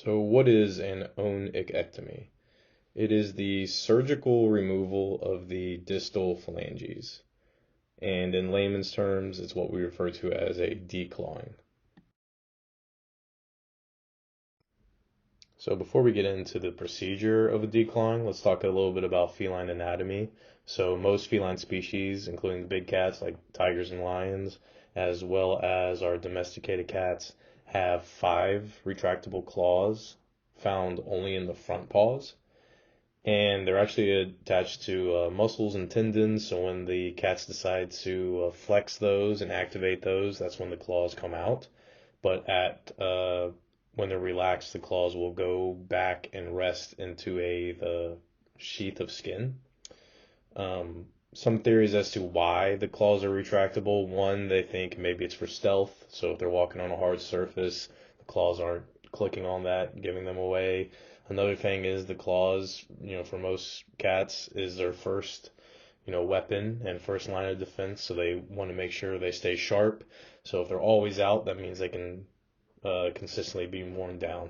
So, what is an onychectomy? It is the surgical removal of the distal phalanges, and in layman's terms, it's what we refer to as a declawing. So, before we get into the procedure of a declawing, let's talk a little bit about feline anatomy. So, most feline species, including the big cats like tigers and lions, as well as our domesticated cats, have 5 retractable claws found only in the front paws. And they're actually attached to muscles and tendons. So when the cats decide to flex those and activate those, that's when the claws come out. But at when they're relaxed, the claws will go back and rest into the sheath of skin. Some theories as to why the claws are retractable. One, they think maybe it's for stealth. So if they're walking on a hard surface, the claws aren't clicking on that, giving them away. Another thing is the claws, for most cats is their first, weapon and first line of defense. So they want to make sure they stay sharp. So if they're always out, that means they can consistently be worn down.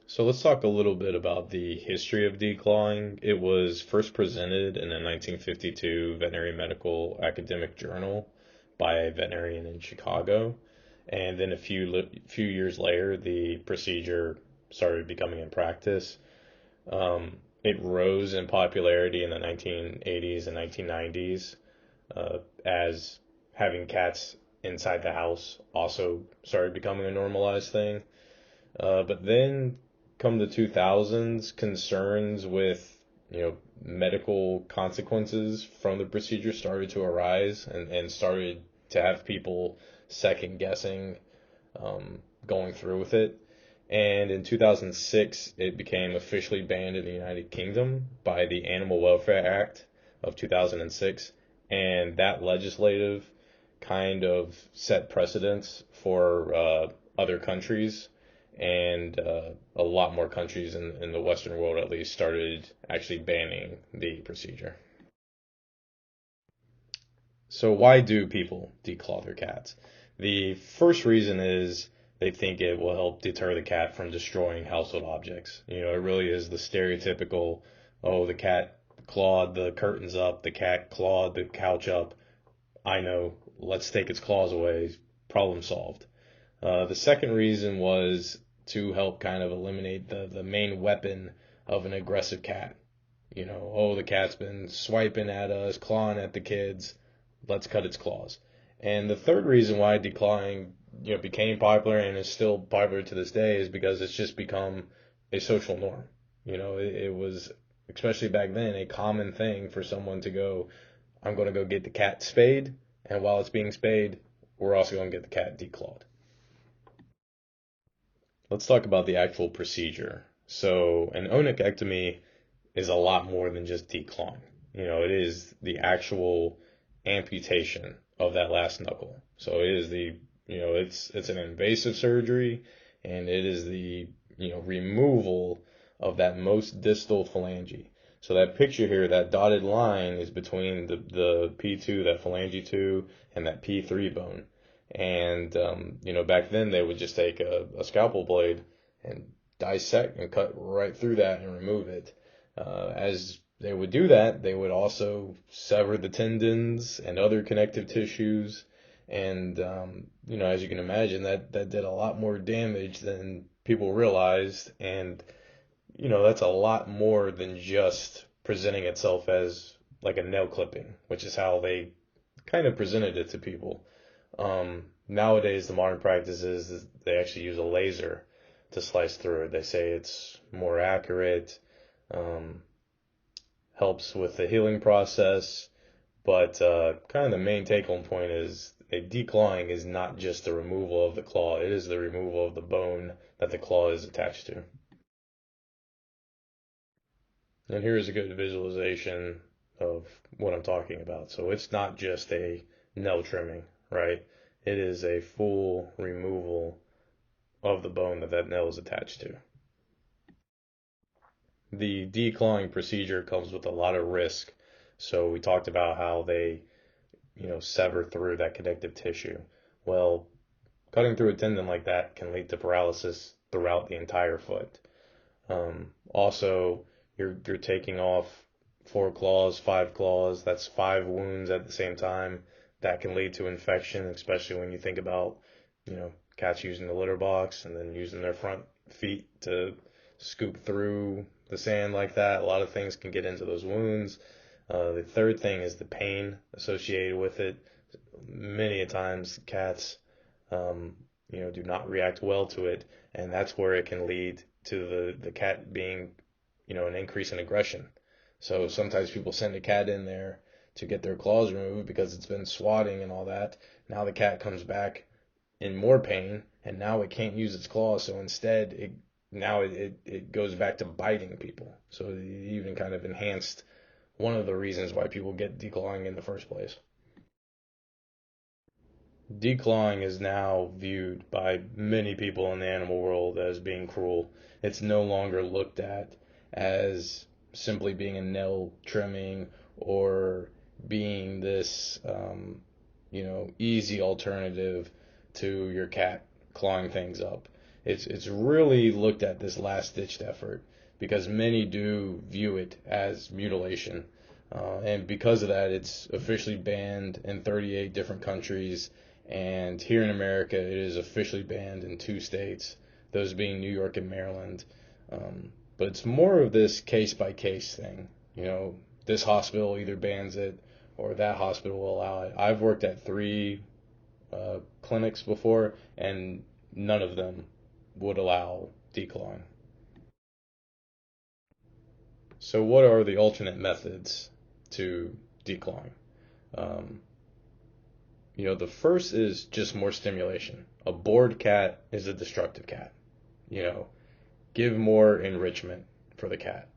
So let's talk a little bit about the history of declawing. It was first presented in a 1952 Veterinary Medical Academic Journal by a veterinarian in Chicago. And then a few years later, the procedure started becoming in practice. It rose in popularity in the 1980s and 1990s as having cats inside the house also started becoming a normalized thing. But then come the 2000s, concerns with, medical consequences from the procedure started to arise and started to have people second guessing going through with it. And in 2006, it became officially banned in the United Kingdom by the Animal Welfare Act of 2006. And that legislative kind of set precedents for other countries. And a lot more countries in the Western world, at least, started actually banning the procedure. So why do people declaw their cats? The first reason is they think it will help deter the cat from destroying household objects. It really is the stereotypical, oh, the cat clawed the curtains up, the cat clawed the couch up. I know, let's take its claws away. Problem solved. The second reason was to help kind of eliminate the main weapon of an aggressive cat. Oh, the cat's been swiping at us, clawing at the kids. Let's cut its claws. And the third reason why declawing, became popular and is still popular to this day is because it's just become a social norm. It was, especially back then, a common thing for someone to go, I'm going to go get the cat spayed, and while it's being spayed, we're also going to get the cat declawed. Let's talk about the actual procedure. So an onychectomy is a lot more than just declawing. It is the actual amputation of that last knuckle. So it is it's an invasive surgery, and it is the, removal of that most distal phalange. So that picture here, that dotted line is between the P2, that phalange 2, and that P3 bone. And, back then they would just take a scalpel blade and dissect and cut right through that and remove it. As they would do that, they would also sever the tendons and other connective tissues. And, as you can imagine, that did a lot more damage than people realized. And, that's a lot more than just presenting itself as like a nail clipping, which is how they kind of presented it to people. Nowadays, the modern practice is they actually use a laser to slice through it. They say it's more accurate, helps with the healing process, but kind of the main take-home point is a declawing is not just the removal of the claw, it is the removal of the bone that the claw is attached to. And here is a good visualization of what I'm talking about. So it's not just a nail trimming, right? It is a full removal of the bone that nail is attached to. The declawing procedure comes with a lot of risk. So we talked about how they, sever through that connective tissue. Well, Cutting through a tendon like that can lead to paralysis throughout the entire foot. Also, you're taking off 4 claws, 5 claws. That's 5 wounds at the same time. That can lead to infection, especially when you think about, cats using the litter box and then using their front feet to scoop through the sand like that. A lot of things can get into those wounds. The third thing is the pain associated with it. Many a times cats, do not react well to it, and that's where it can lead to the cat being, an increase in aggression. So sometimes people send a cat in there to get their claws removed because it's been swatting and all that. Now the cat comes back in more pain, and now it can't use its claws. So instead, it goes back to biting people. So it even kind of enhanced one of the reasons why people get declawing in the first place. Declawing is now viewed by many people in the animal world as being cruel. It's no longer looked at as simply being a nail trimming or being this, easy alternative to your cat clawing things up. It's really looked at this last ditched effort because many do view it as mutilation. And because of that, it's officially banned in 38 different countries. And here in America, it is officially banned in 2 states, those being New York and Maryland. But it's more of this case by case thing. This hospital either bans it or that hospital will allow it. I've worked at 3 clinics before, and none of them would allow declawing. So, what are the alternate methods to declawing? Um, the first is just more stimulation. A bored cat is a destructive cat. Give more enrichment for the cat.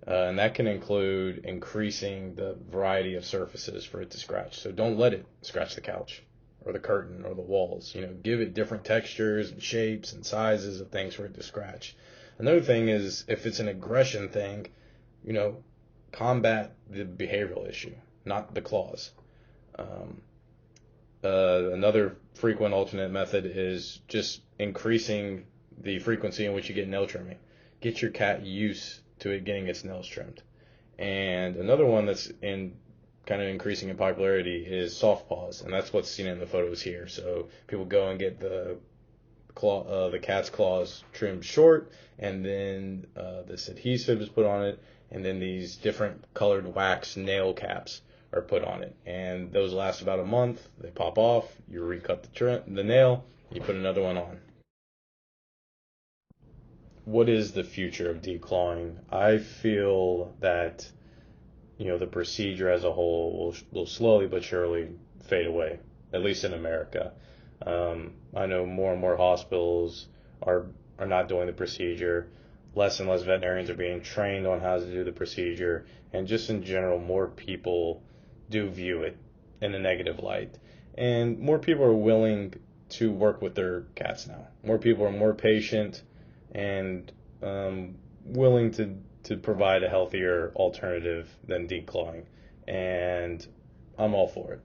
And that can include increasing the variety of surfaces for it to scratch. So don't let it scratch the couch or the curtain or the walls. Give it different textures and shapes and sizes of things for it to scratch. Another thing is if it's an aggression thing, combat the behavioral issue, not the claws. Another frequent alternate method is just increasing the frequency in which you get nail trimming. Get your cat used to it getting its nails trimmed. And another one that's kind of increasing in popularity is soft paws, and that's what's seen in the photos here. So people go and get the cat's claws trimmed short, and then this adhesive is put on it, and then these different colored wax nail caps are put on it, and those last about a month. They pop off. You recut the nail. You put another one on. What is the future of declawing? I feel that the procedure as a whole will slowly but surely fade away, at least in America. I know more and more hospitals are not doing the procedure. Less and less veterinarians are being trained on how to do the procedure, and just in general, more people do view it in a negative light. And more people are willing to work with their cats now. More people are more patient and willing to provide a healthier alternative than declawing. And I'm all for it.